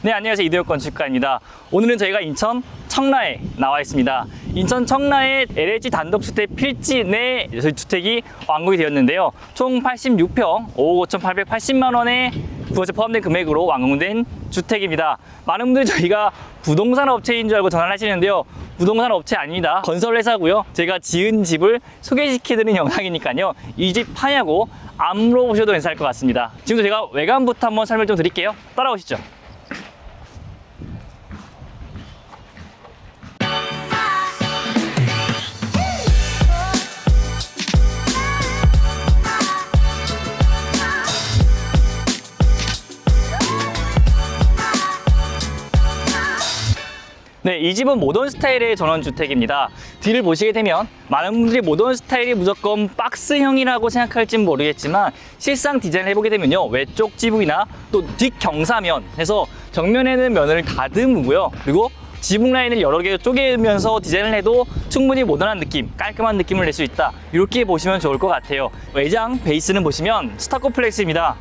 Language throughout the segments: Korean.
네, 안녕하세요. 이대호 건축가입니다. 오늘은 저희가 인천 청라에 나와 있습니다. 인천 청라에 LH 단독주택 필지 내 주택이 완공이 되었는데요. 총 86평, 5억 5,880만 원의 부가세 포함된 금액으로 완공된 주택입니다. 많은 분들이 저희가 부동산 업체인 줄 알고 전화를 하시는데요. 부동산 업체 아닙니다. 건설회사고요. 제가 지은 집을 소개시켜드리는 영상이니까요. 이 집 파냐고 안 물어보셔도 괜찮을 것 같습니다. 지금도 제가 외관부터 한번 설명 좀 드릴게요. 따라오시죠. 네, 이 집은 모던 스타일의 전원주택입니다. 뒤를 보시게 되면 많은 분들이 모던 스타일이 무조건 박스형이라고 생각할진 모르겠지만 실상 디자인을 해보게 되면요, 외쪽 지붕이나 또 뒷경사면 해서 정면에는 면을 다듬고요, 그리고 지붕 라인을 여러 개 쪼개면서 디자인을 해도 충분히 모던한 느낌, 깔끔한 느낌을 낼 수 있다, 이렇게 보시면 좋을 것 같아요. 외장 베이스는 보시면 스타코 플렉스입니다.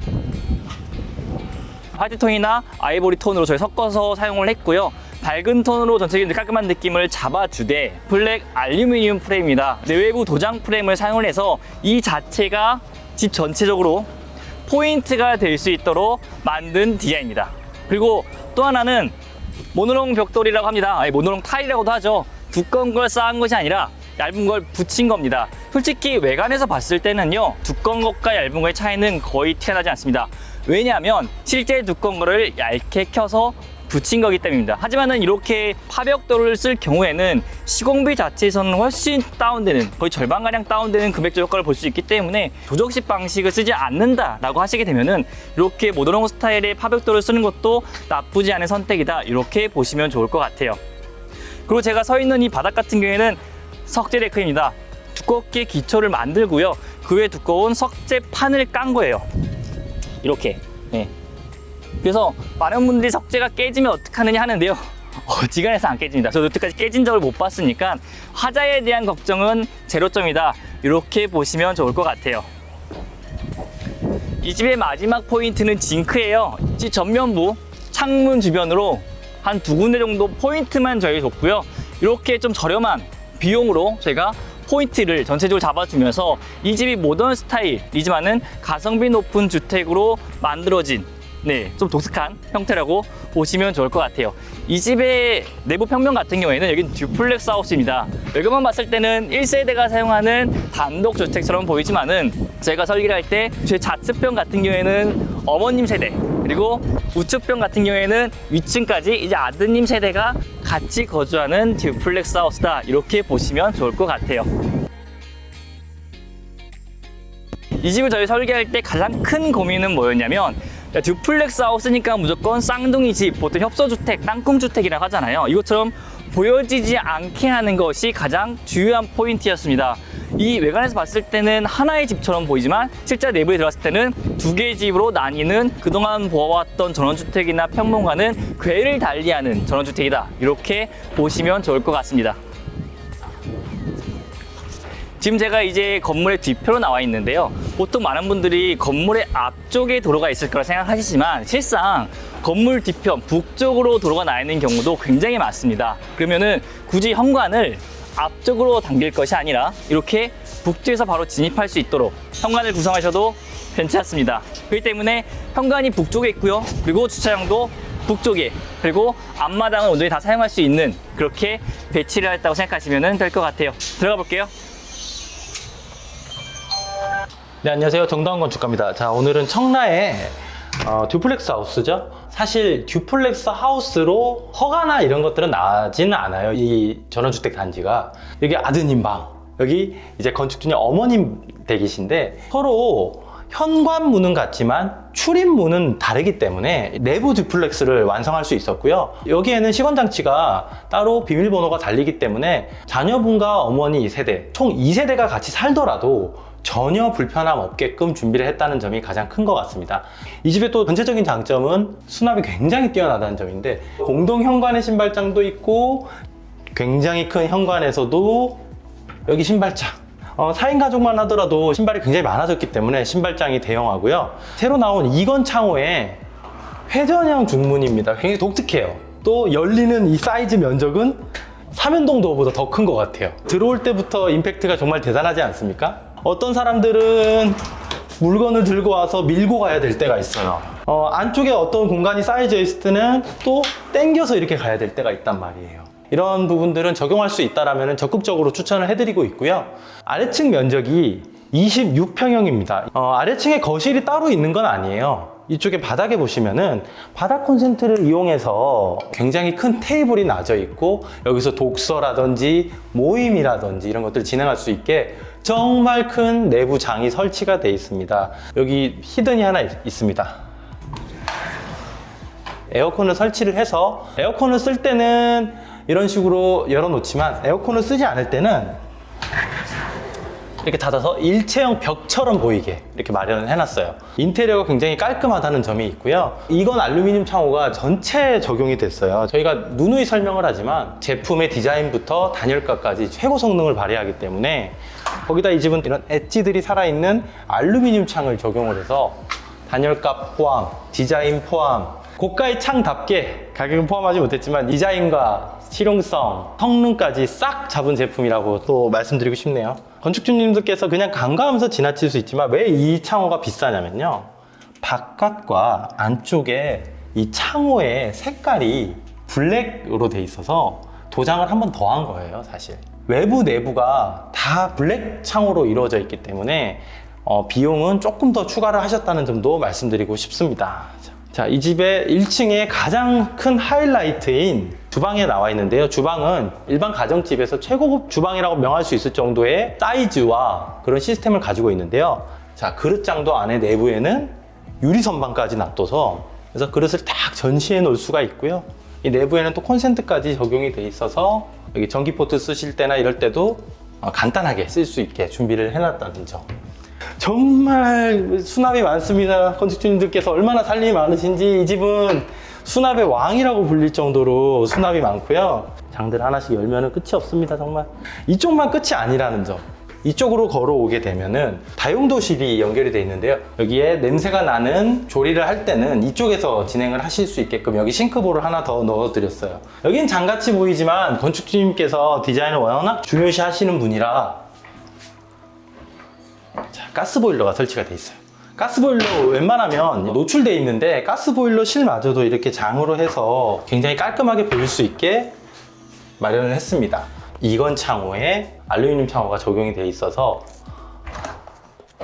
화이트 톤이나 아이보리 톤으로 저희 섞어서 사용을 했고요. 밝은 톤으로 전체적인 깔끔한 느낌을 잡아주되 블랙 알루미늄 프레임입니다. 내외부 도장 프레임을 사용을 해서 이 자체가 집 전체적으로 포인트가 될 수 있도록 만든 디자인입니다. 그리고 또 하나는 모노롱 벽돌이라고 합니다. 아니, 모노롱 타일이라고도 하죠. 두꺼운 걸 쌓은 것이 아니라 얇은 걸 붙인 겁니다. 솔직히 외관에서 봤을 때는요, 두꺼운 것과 얇은 것의 차이는 거의 티나지 않습니다. 왜냐하면 실제 두꺼운 거를 얇게 켜서 붙인 거기 때문입니다. 하지만은 이렇게 파벽돌을 쓸 경우에는 시공비 자체에서는 훨씬 다운되는, 거의 절반가량 다운되는 금액적 효과를 볼 수 있기 때문에 조적식 방식을 쓰지 않는다라고 하시게 되면은 이렇게 모더롱 스타일의 파벽돌을 쓰는 것도 나쁘지 않은 선택이다, 이렇게 보시면 좋을 것 같아요. 그리고 제가 서 있는 이 바닥 같은 경우에는 석재 데크입니다. 두껍게 기초를 만들고요, 그 외에 두꺼운 석재판을 깐 거예요. 이렇게. 네. 그래서 많은 분들이 석재가 깨지면 어떡하느냐 하는데요, 어지간해서 안 깨집니다. 저도 여태까지 깨진 적을 못 봤으니까 화자에 대한 걱정은 제로점이다, 이렇게 보시면 좋을 것 같아요. 이 집의 마지막 포인트는 징크예요. 집 전면부 창문 주변으로 한 2군데 정도 포인트만 저희 줬고요, 이렇게 좀 저렴한 비용으로 저희가 포인트를 전체적으로 잡아주면서 이 집이 모던 스타일이지만은 가성비 높은 주택으로 만들어진, 네, 좀 독특한 형태라고 보시면 좋을 것 같아요. 이 집의 내부 평면 같은 경우에는 여긴 듀플렉스 하우스입니다. 외관만 봤을 때는 1세대가 사용하는 단독주택처럼 보이지만은 제가 설계를 할 때 제 좌측편 같은 경우에는 어머님 세대, 그리고 우측편 같은 경우에는 위층까지 이제 아드님 세대가 같이 거주하는 듀플렉스 하우스다, 이렇게 보시면 좋을 것 같아요. 이 집을 저희 설계할 때 가장 큰 고민은 뭐였냐면, 듀플렉스 하우스니까 무조건 쌍둥이 집, 보통 협소주택, 땅콩주택이라고 하잖아요. 이것처럼 보여지지 않게 하는 것이 가장 중요한 포인트였습니다. 이 외관에서 봤을 때는 하나의 집처럼 보이지만 실제 내부에 들어갔을 때는 2개의 집으로 나뉘는, 그동안 보아왔던 전원주택이나 평범과는 궤를 달리하는 전원주택이다, 이렇게 보시면 좋을 것 같습니다. 지금 제가 이제 건물의 뒤편으로 나와 있는데요, 보통 많은 분들이 건물의 앞쪽에 도로가 있을 거라 생각하시지만 실상 건물 뒤편 북쪽으로 도로가 나 있는 경우도 굉장히 많습니다. 그러면은 굳이 현관을 앞쪽으로 당길 것이 아니라 이렇게 북쪽에서 바로 진입할 수 있도록 현관을 구성하셔도 괜찮습니다. 그렇기 때문에 현관이 북쪽에 있고요, 그리고 주차장도 북쪽에, 그리고 앞마당을 온전히 다 사용할 수 있는, 그렇게 배치를 했다고 생각하시면 될 것 같아요. 들어가 볼게요. 네, 안녕하세요. 정다운 건축가입니다. 자, 오늘은 청라에 듀플렉스 하우스죠. 사실 듀플렉스 하우스로 허가나 이런 것들은 나지는 않아요. 이 전원주택 단지가. 여기 아드님 방, 여기 이제 건축 중에 어머님 댁이신데 서로 현관문은 같지만 출입문은 다르기 때문에 내부 듀플렉스를 완성할 수 있었고요. 여기에는 시건장치가 따로 비밀번호가 달리기 때문에 자녀분과 어머니 세대, 총 2세대가 같이 살더라도 전혀 불편함 없게끔 준비를 했다는 점이 가장 큰 것 같습니다. 이 집의 또 전체적인 장점은 수납이 굉장히 뛰어나다는 점인데, 공동 현관에 신발장도 있고 굉장히 큰 현관에서도 여기 신발장, 4인 가족만 하더라도 신발이 굉장히 많아졌기 때문에 신발장이 대형하고요. 새로 나온 이건 창호에 회전형 중문입니다. 굉장히 독특해요. 또 열리는 이 사이즈 면적은 삼연동 도어보다 더 큰 것 같아요. 들어올 때부터 임팩트가 정말 대단하지 않습니까? 어떤 사람들은 물건을 들고 와서 밀고 가야 될 때가 있어요. 안쪽에 어떤 공간이 쌓여져 있을 때는 또 당겨서 이렇게 가야 될 때가 있단 말이에요. 이런 부분들은 적용할 수 있다면 적극적으로 추천을 해드리고 있고요. 아래층 면적이 26평형입니다. 아래층에 거실이 따로 있는 건 아니에요. 이쪽에 바닥에 보시면은 바닥 콘센트를 이용해서 굉장히 큰 테이블이 놔져 있고 여기서 독서라든지 모임이라든지 이런 것들을 진행할 수 있게 정말 큰 내부 장이 설치가 되어 있습니다. 여기 히든이 하나 있습니다. 에어컨을 설치를 해서 에어컨을 쓸 때는 이런 식으로 열어놓지만 에어컨을 쓰지 않을 때는 이렇게 닫아서 일체형 벽처럼 보이게 이렇게 마련을 해놨어요. 인테리어가 굉장히 깔끔하다는 점이 있고요. 이건 알루미늄 창호가 전체에 적용이 됐어요. 저희가 누누이 설명을 하지만 제품의 디자인부터 단열가까지 최고 성능을 발휘하기 때문에 거기다 이 집은 이런 엣지들이 살아있는 알루미늄 창을 적용을 해서 단열값 포함, 디자인 포함, 고가의 창답게 가격은 포함하지 못했지만 디자인과 실용성, 성능까지 싹 잡은 제품이라고 또 말씀드리고 싶네요. 건축주님들께서 그냥 간과하면서 지나칠 수 있지만 왜 이 창호가 비싸냐면요. 바깥과 안쪽에 이 창호의 색깔이 블랙으로 돼 있어서 도장을 한 번 더 한 거예요, 사실. 외부 내부가 다 블랙 창호로 이루어져 있기 때문에 비용은 조금 더 추가를 하셨다는 점도 말씀드리고 싶습니다. 자, 이 집의 1층에 가장 큰 하이라이트인 주방에 나와 있는데요. 주방은 일반 가정집에서 최고급 주방이라고 명할 수 있을 정도의 사이즈와 그런 시스템을 가지고 있는데요. 자, 그릇장도 안에 내부에는 유리 선반까지 놔둬서 그래서 그릇을 딱 전시해 놓을 수가 있고요. 이 내부에는 또 콘센트까지 적용이 돼 있어서 여기 전기 포트 쓰실 때나 이럴 때도 간단하게 쓸 수 있게 준비를 해놨다는 점. 정말 수납이 많습니다. 건축주님들께서 얼마나 살림이 많으신지 이 집은 수납의 왕이라고 불릴 정도로 수납이 많고요. 장들 하나씩 열면은 끝이 없습니다, 정말. 이쪽만 끝이 아니라는 점. 이쪽으로 걸어오게 되면은 다용도실이 연결이 되어 있는데요. 여기에 냄새가 나는 조리를 할 때는 이쪽에서 진행을 하실 수 있게끔 여기 싱크볼을 하나 더 넣어드렸어요. 여긴 장같이 보이지만 건축주님께서 디자인을 워낙 중요시 하시는 분이라 자, 가스보일러가 설치가 되어 있어요. 가스보일러 웬만하면 노출되어 있는데 가스보일러 실마저도 이렇게 장으로 해서 굉장히 깔끔하게 보일 수 있게 마련을 했습니다. 이건 창호에 알루미늄 창호가 적용이 되어 있어서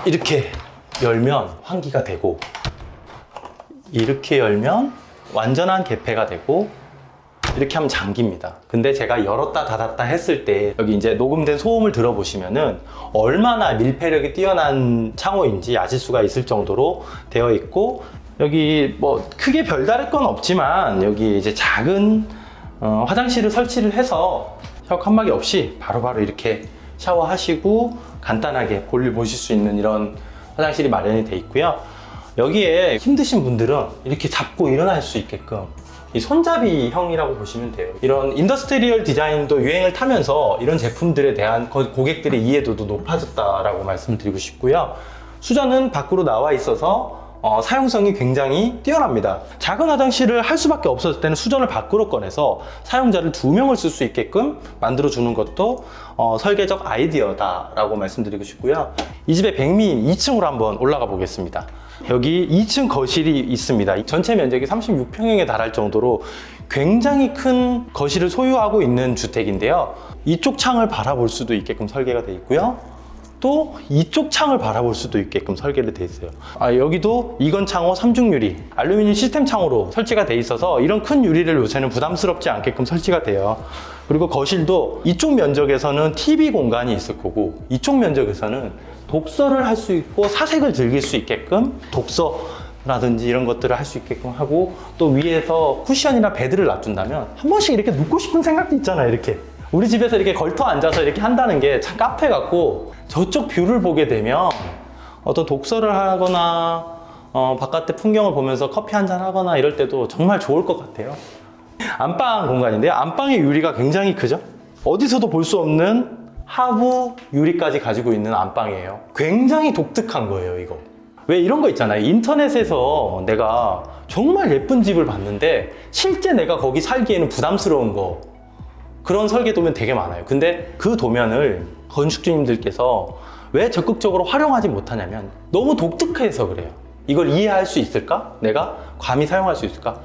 이렇게 열면 환기가 되고 이렇게 열면 완전한 개폐가 되고 이렇게 하면 잠깁니다. 근데 제가 열었다 닫았다 했을 때 여기 이제 녹음된 소음을 들어보시면은 얼마나 밀폐력이 뛰어난 창호인지 아실 수가 있을 정도로 되어 있고 여기 뭐 크게 별다를 건 없지만 여기 이제 작은 화장실을 설치를 해서 샤워 칸막이 없이 바로바로 이렇게 샤워하시고 간단하게 볼일 보실 수 있는 이런 화장실이 마련이 되어 있고요. 여기에 힘드신 분들은 이렇게 잡고 일어날 수 있게끔 이 손잡이형이라고 보시면 돼요. 이런 인더스트리얼 디자인도 유행을 타면서 이런 제품들에 대한 고객들의 이해도도 높아졌다라고 말씀을 드리고 싶고요. 수전은 밖으로 나와 있어서 사용성이 굉장히 뛰어납니다. 작은 화장실을 할 수밖에 없었을 때는 수전을 밖으로 꺼내서 사용자를 2명을 쓸 수 있게끔 만들어주는 것도 설계적 아이디어다라고 말씀드리고 싶고요. 이 집의 백미인 2층으로 한번 올라가 보겠습니다. 여기 2층 거실이 있습니다. 전체 면적이 36평형에 달할 정도로 굉장히 큰 거실을 소유하고 있는 주택인데요. 이쪽 창을 바라볼 수도 있게끔 설계가 되어 있고요. 또 이쪽 창을 바라볼 수도 있게끔 설계를 되어 있어요. 여기도 이건 창호 3중 유리 알루미늄 시스템 창호로 설치가 되어 있어서 이런 큰 유리를 요새는 부담스럽지 않게끔 설치가 돼요. 그리고 거실도 이쪽 면적에서는 TV 공간이 있을 거고 이쪽 면적에서는 독서를 할 수 있고 사색을 즐길 수 있게끔 독서라든지 이런 것들을 할 수 있게끔 하고 또 위에서 쿠션이나 베드를 놔둔다면 한 번씩 이렇게 눕고 싶은 생각도 있잖아요. 이렇게 우리 집에서 이렇게 걸터 앉아서 이렇게 한다는 게 참 카페 같고 저쪽 뷰를 보게 되면 어떤 독서를 하거나 바깥의 풍경을 보면서 커피 한잔 하거나 이럴 때도 정말 좋을 것 같아요. 안방 공간인데요. 안방의 유리가 굉장히 크죠. 어디서도 볼 수 없는 하부 유리까지 가지고 있는 안방이에요. 굉장히 독특한 거예요, 이거. 왜 이런 거 있잖아요. 인터넷에서 내가 정말 예쁜 집을 봤는데 실제 내가 거기 살기에는 부담스러운 거, 그런 설계 도면 되게 많아요. 근데 그 도면을 건축주님들께서 왜 적극적으로 활용하지 못하냐면 너무 독특해서 그래요. 이걸 이해할 수 있을까? 내가 감히 사용할 수 있을까?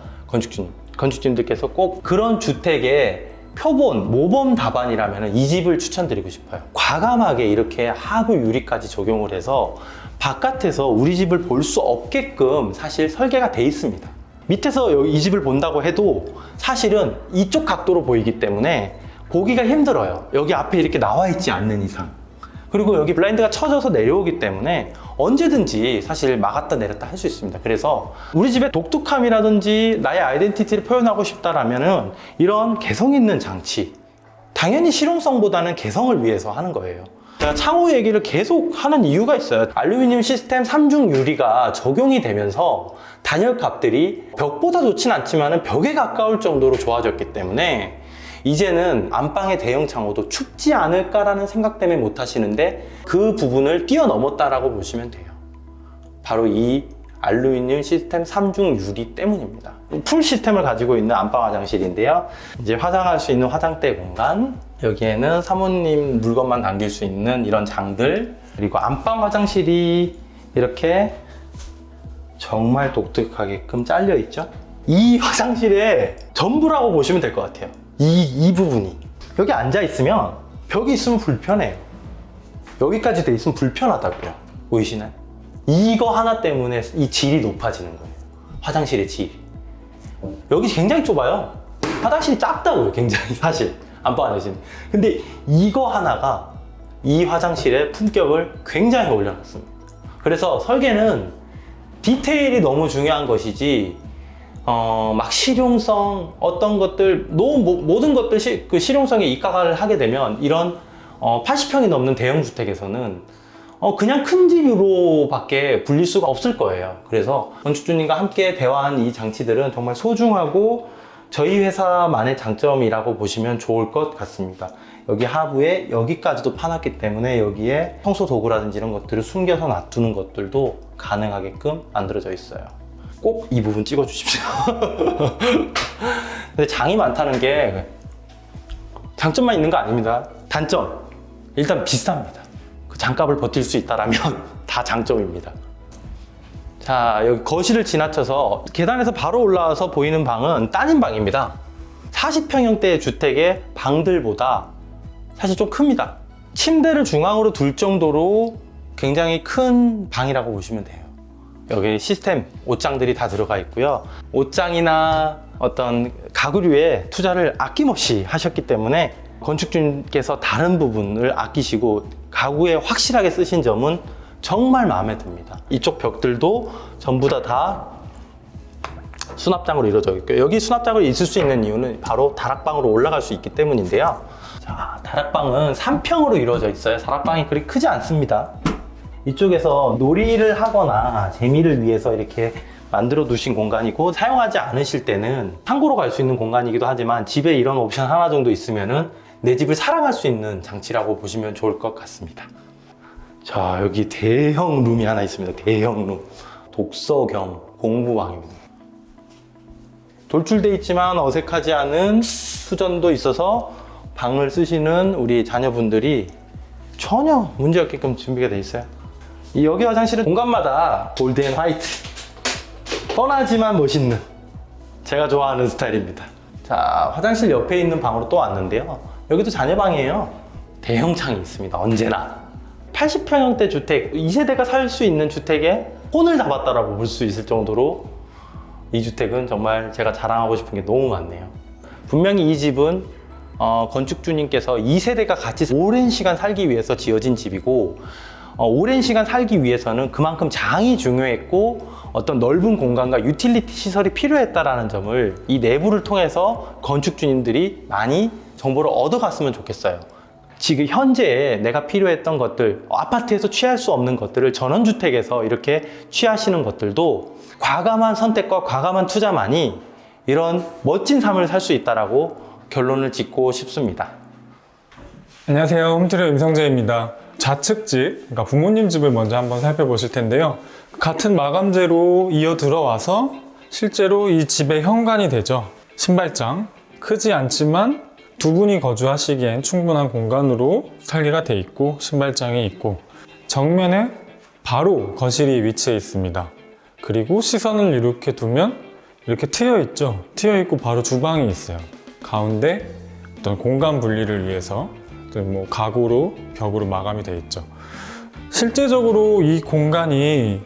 건축주님들께서 꼭 그런 주택의 표본, 모범 답안이라면 이 집을 추천드리고 싶어요. 과감하게 이렇게 하부 유리까지 적용을 해서 바깥에서 우리 집을 볼 수 없게끔 사실 설계가 돼 있습니다. 밑에서 여기 이 집을 본다고 해도 사실은 이쪽 각도로 보이기 때문에 보기가 힘들어요. 여기 앞에 이렇게 나와 있지 않는 이상. 그리고 여기 블라인드가 쳐져서 내려오기 때문에 언제든지 사실 막았다 내렸다 할 수 있습니다. 그래서 우리 집의 독특함이라든지 나의 아이덴티티를 표현하고 싶다라면은 이런 개성 있는 장치, 당연히 실용성보다는 개성을 위해서 하는 거예요. 제가 창호 얘기를 계속 하는 이유가 있어요. 알루미늄 시스템 3중 유리가 적용이 되면서 단열값들이 벽보다 좋진 않지만 벽에 가까울 정도로 좋아졌기 때문에 이제는 안방의 대형 창호도 춥지 않을까라는 생각 때문에 못 하시는데 그 부분을 뛰어넘었다라고 보시면 돼요. 바로 이 알루미늄 시스템 3중 유리 때문입니다. 풀 시스템을 가지고 있는 안방 화장실인데요. 이제 화장할 수 있는 화장대 공간, 여기에는 사모님 물건만 남길 수 있는 이런 장들, 그리고 안방 화장실이 이렇게 정말 독특하게끔 잘려 있죠. 이 화장실의 전부라고 보시면 될 것 같아요. 이 부분이 여기 앉아 있으면 벽이 있으면 불편해요. 여기까지 돼 있으면 불편하다고요. 보이시나요? 이거 하나 때문에 이 질이 높아지는 거예요. 화장실의 질이. 여기 굉장히 좁아요. 화장실이 작다고요. 굉장히 사실 안방 화장실. 근데 이거 하나가 이 화장실의 품격을 굉장히 올려놨습니다. 그래서 설계는 디테일이 너무 중요한 것이지 막 실용성, 어떤 것들, 모든 것들 그 실용성에 입각을 하게 되면 이런 80평이 넘는 대형 주택에서는 그냥 큰 집으로 밖에 불릴 수가 없을 거예요. 그래서 건축주님과 함께 대화한 이 장치들은 정말 소중하고 저희 회사만의 장점이라고 보시면 좋을 것 같습니다. 여기 하부에 여기까지도 파놨기 때문에 여기에 청소 도구라든지 이런 것들을 숨겨서 놔두는 것들도 가능하게끔 만들어져 있어요. 꼭 이 부분 찍어 주십시오. 근데 장이 많다는 게 장점만 있는 거 아닙니다. 단점, 일단 비쌉니다. 그 장값을 버틸 수 있다라면 다 장점입니다. 자, 여기 거실을 지나쳐서 계단에서 바로 올라와서 보이는 방은 따님 방입니다. 40평형대 주택의 방들보다 사실 좀 큽니다. 침대를 중앙으로 둘 정도로 굉장히 큰 방이라고 보시면 돼요. 여기 시스템 옷장들이 다 들어가 있고요. 옷장이나 어떤 가구류에 투자를 아낌없이 하셨기 때문에 건축주님께서 다른 부분을 아끼시고 가구에 확실하게 쓰신 점은 정말 마음에 듭니다. 이쪽 벽들도 전부 다 수납장으로 이루어져 있고요. 여기 수납장으로 있을 수 있는 이유는 바로 다락방으로 올라갈 수 있기 때문인데요. 자, 다락방은 3평으로 이루어져 있어요. 다락방이 그리 크지 않습니다. 이쪽에서 놀이를 하거나 재미를 위해서 이렇게 만들어 두신 공간이고, 사용하지 않으실 때는 창고로 갈 수 있는 공간이기도 하지만 집에 이런 옵션 하나 정도 있으면은 내 집을 사랑할 수 있는 장치라고 보시면 좋을 것 같습니다. 자, 여기 대형 룸이 하나 있습니다. 대형 룸. 독서 겸 공부방입니다. 돌출돼 있지만 어색하지 않은 수전도 있어서 방을 쓰시는 우리 자녀분들이 전혀 문제없게끔 준비가 돼 있어요. 이 여기 화장실은 공간마다 골드 앤 화이트, 뻔하지만 멋있는, 제가 좋아하는 스타일입니다. 자, 화장실 옆에 있는 방으로 또 왔는데요. 여기도 자녀방이에요. 대형 창이 있습니다. 언제나 80평형대 주택, 2세대가 살 수 있는 주택에 혼을 잡았다라고 볼 수 있을 정도로 이 주택은 정말 제가 자랑하고 싶은 게 너무 많네요. 분명히 이 집은 건축주님께서 2세대가 같이 오랜 시간 살기 위해서 지어진 집이고, 오랜 시간 살기 위해서는 그만큼 장이 중요했고 어떤 넓은 공간과 유틸리티 시설이 필요했다라는 점을 이 내부를 통해서 건축주님들이 많이 정보를 얻어갔으면 좋겠어요. 지금 현재 내가 필요했던 것들, 아파트에서 취할 수 없는 것들을 전원주택에서 이렇게 취하시는 것들도 과감한 선택과 과감한 투자만이 이런 멋진 삶을 살 수 있다라고 결론을 짓고 싶습니다. 안녕하세요. 홈트레 임성재입니다. 좌측집, 그러니까 부모님 집을 먼저 한번 살펴보실 텐데요. 같은 마감재로 이어 들어와서 실제로 이 집의 현관이 되죠. 신발장. 크지 않지만 두 분이 거주하시기엔 충분한 공간으로 설계가 돼 있고 신발장이 있고 정면에 바로 거실이 위치해 있습니다. 그리고 시선을 이렇게 두면 이렇게 트여 있죠. 트여 있고 바로 주방이 있어요. 가운데 어떤 공간 분리를 위해서 뭐 가구로 벽으로 마감이 돼 있죠. 실제적으로 이 공간이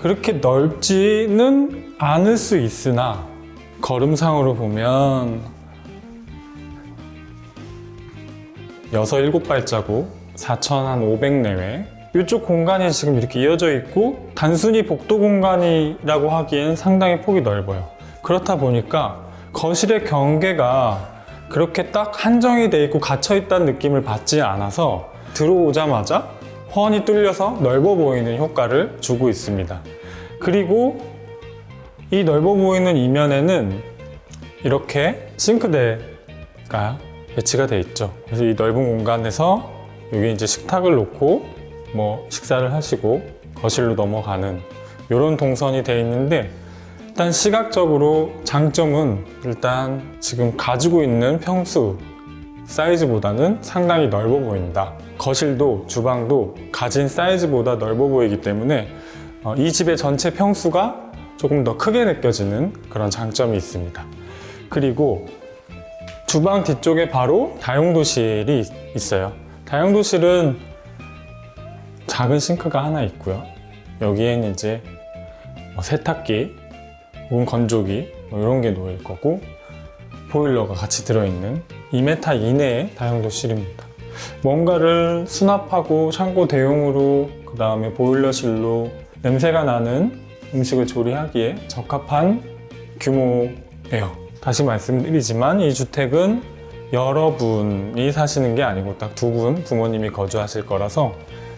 그렇게 넓지는 않을 수 있으나 걸음상으로 보면 6, 7발자국 4,500 내외 이쪽 공간이 지금 이렇게 이어져 있고 단순히 복도 공간이라고 하기엔 상당히 폭이 넓어요. 그렇다 보니까 거실의 경계가 그렇게 딱 한정이 돼 있고 갇혀 있다는 느낌을 받지 않아서 들어오자마자 훤히 뚫려서 넓어 보이는 효과를 주고 있습니다. 그리고 이 넓어 보이는 이면에는 이렇게 싱크대가 배치가 돼 있죠. 그래서 이 넓은 공간에서 여기 이제 식탁을 놓고 뭐 식사를 하시고 거실로 넘어가는 이런 동선이 돼 있는데 일단 시각적으로 장점은 일단 지금 가지고 있는 평수 사이즈보다는 상당히 넓어 보인다. 거실도 주방도 가진 사이즈보다 넓어 보이기 때문에 이 집의 전체 평수가 조금 더 크게 느껴지는 그런 장점이 있습니다. 그리고 주방 뒤쪽에 바로 다용도실이 있어요. 다용도실은 작은 싱크가 하나 있고요. 여기에는 이제 세탁기 혹은 건조기 이런 게 놓일 거고 보일러가 같이 들어있는 2m 이내의 다용도실입니다. 뭔가를 수납하고 창고 대용으로 그 다음에 보일러실로 냄새가 나는 음식을 조리하기에 적합한 규모예요. 다시 말씀드리지만 이 주택은 여러분이 사시는 게 아니고 딱 두 분 부모님이 거주하실 거라서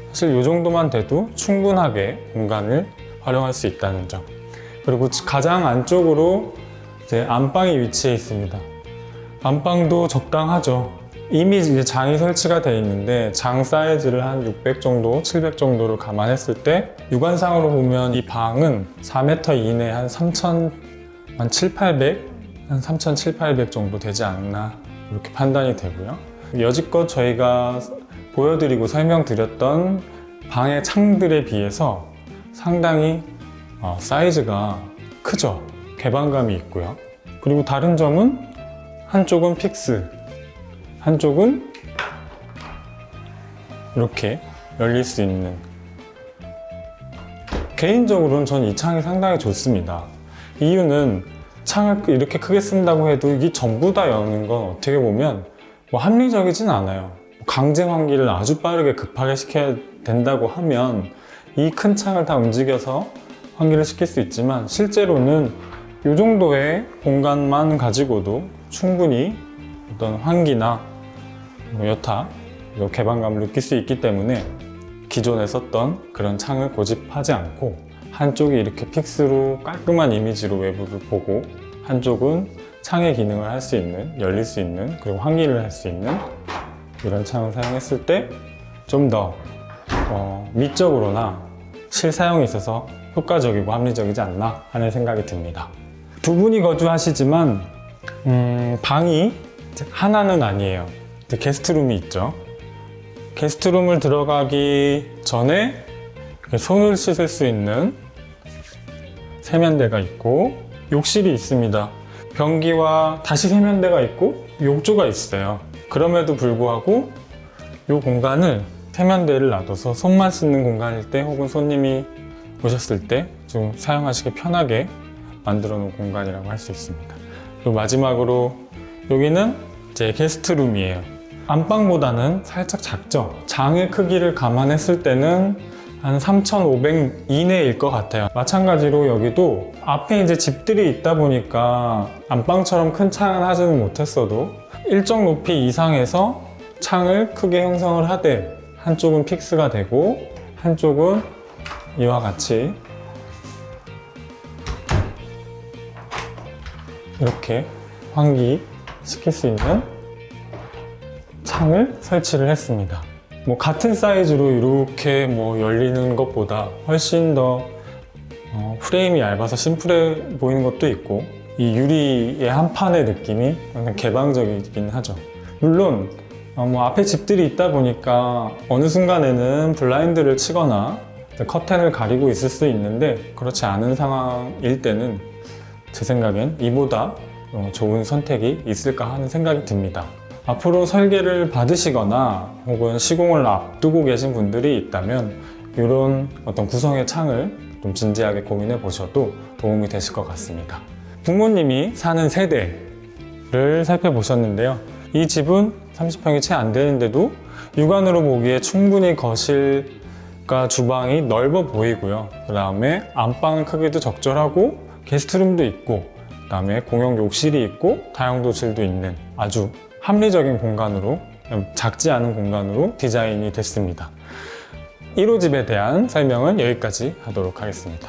사실 이 정도만 돼도 충분하게 공간을 활용할 수 있다는 점. 그리고 가장 안쪽으로 이제 안방이 위치해 있습니다. 안방도 적당하죠. 이미 이제 장이 설치가 되어 있는데 장 사이즈를 한 600 정도, 700 정도를 감안했을 때 육안상으로 보면 이 방은 4m 이내 한 3,700, 한 3,700 정도 되지 않나 이렇게 판단이 되고요. 여지껏 저희가 보여드리고 설명드렸던 방의 창들에 비해서 상당히 사이즈가 크죠. 개방감이 있고요. 그리고 다른 점은 한쪽은 픽스, 한쪽은 이렇게 열릴 수 있는. 개인적으로는 전 이 창이 상당히 좋습니다. 이유는 창을 이렇게 크게 쓴다고 해도 이게 전부 다 여는 건 어떻게 보면 뭐 합리적이진 않아요. 강제 환기를 아주 빠르게 급하게 시켜야 된다고 하면 이 큰 창을 다 움직여서 환기를 시킬 수 있지만 실제로는 이 정도의 공간만 가지고도 충분히 어떤 환기나 여타 개방감을 느낄 수 있기 때문에 기존에 썼던 그런 창을 고집하지 않고 한쪽이 이렇게 픽스로 깔끔한 이미지로 외부를 보고 한쪽은 창의 기능을 할 수 있는, 열릴 수 있는, 그리고 환기를 할 수 있는 이런 창을 사용했을 때 좀 더 미적으로나 실사용에 있어서 효과적이고 합리적이지 않나 하는 생각이 듭니다. 두 분이 거주하시지만 방이 하나는 아니에요. 게스트룸이 있죠. 게스트룸을 들어가기 전에 손을 씻을 수 있는 세면대가 있고 욕실이 있습니다. 변기와 다시 세면대가 있고 욕조가 있어요. 그럼에도 불구하고 이 공간을 세면대를 놔둬서 손만 씻는 공간일 때 혹은 손님이 오셨을 때 좀 사용하시기 편하게 만들어 놓은 공간이라고 할 수 있습니다. 그리고 마지막으로 여기는 이제 게스트룸이에요. 안방보다는 살짝 작죠. 장의 크기를 감안했을 때는 한 3,500 이내일 것 같아요. 마찬가지로 여기도 앞에 이제 집들이 있다 보니까 안방처럼 큰 창은 하지는 못했어도 일정 높이 이상에서 창을 크게 형성을 하되 한쪽은 픽스가 되고 한쪽은 이와 같이 이렇게 환기시킬 수 있는 창을 설치를 했습니다. 뭐 같은 사이즈로 이렇게 뭐 열리는 것보다 훨씬 더 프레임이 얇아서 심플해 보이는 것도 있고, 이 유리의 한 판의 느낌이 약간 개방적이긴 하죠. 물론 뭐 앞에 집들이 있다 보니까 어느 순간에는 블라인드를 치거나 커튼을 가리고 있을 수 있는데, 그렇지 않은 상황일 때는 제 생각엔 이보다 좋은 선택이 있을까 하는 생각이 듭니다. 앞으로 설계를 받으시거나 혹은 시공을 앞두고 계신 분들이 있다면 이런 어떤 구성의 창을 좀 진지하게 고민해 보셔도 도움이 되실 것 같습니다. 부모님이 사는 세대를 살펴보셨는데요. 이 집은 30평이 채 안 되는데도 육안으로 보기에 충분히 거실과 주방이 넓어 보이고요. 그 다음에 안방 크기도 적절하고 게스트룸도 있고, 그 다음에 공용 욕실이 있고 다용도실도 있는 아주 합리적인 공간으로, 작지 않은 공간으로 디자인이 됐습니다. 1호 집에 대한 설명은 여기까지 하도록 하겠습니다.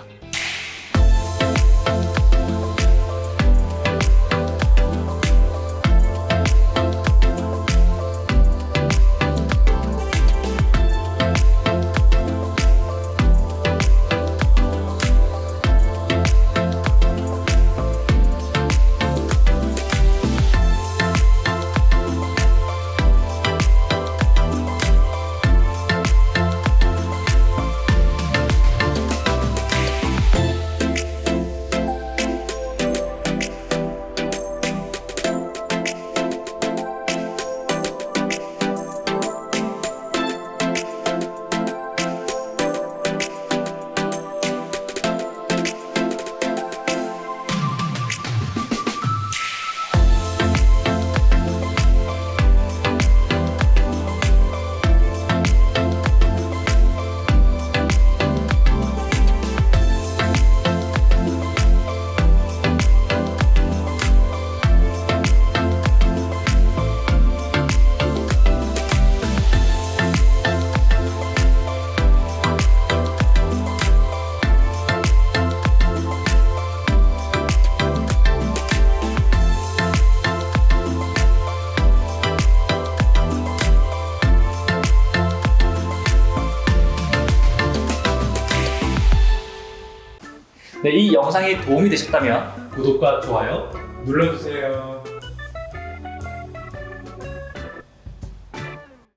네, 이 영상이 도움이 되셨다면 구독과 좋아요 눌러주세요.